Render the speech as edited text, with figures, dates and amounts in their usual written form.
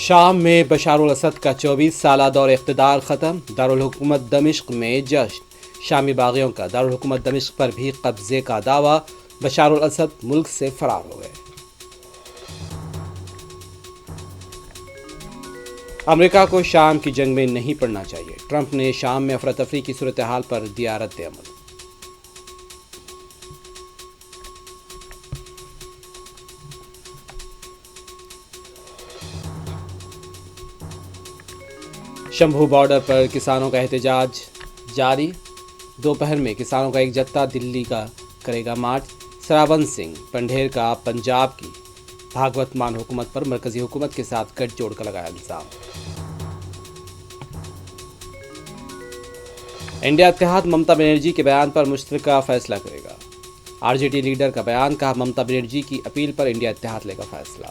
شام میں بشار الاسد کا 24 سالہ دور اقتدار ختم، دارالحکومت دمشق میں جشن، شامی باغیوں کا دارالحکومت دمشق پر بھی قبضے کا دعویٰ، بشار الاسد ملک سے فرار ہو گئے۔ امریکہ کو شام کی جنگ میں نہیں پڑنا چاہیے، ٹرمپ نے شام میں افراتفری کی صورتحال پر دیا رد عمل۔ شمبھو بارڈر پر کسانوں کا احتجاج جاری، دوپہر میں کسانوں کا ایک جتھا دلی کا کرے گا مارچ۔ سراون سنگھ پنڈھیر کا پنجاب کی بھاگوت مان حکومت پر مرکزی حکومت کے ساتھ گٹھ جوڑ کا لگایا الزام۔ انڈیا اتحاد ممتا بنرجی کے بیان پر مشترکہ فیصلہ کرے گا، آر جے ڈی لیڈر کا بیان، کہا ممتا بنرجی کی اپیل پر انڈیا اتحاد لے گا فیصلہ۔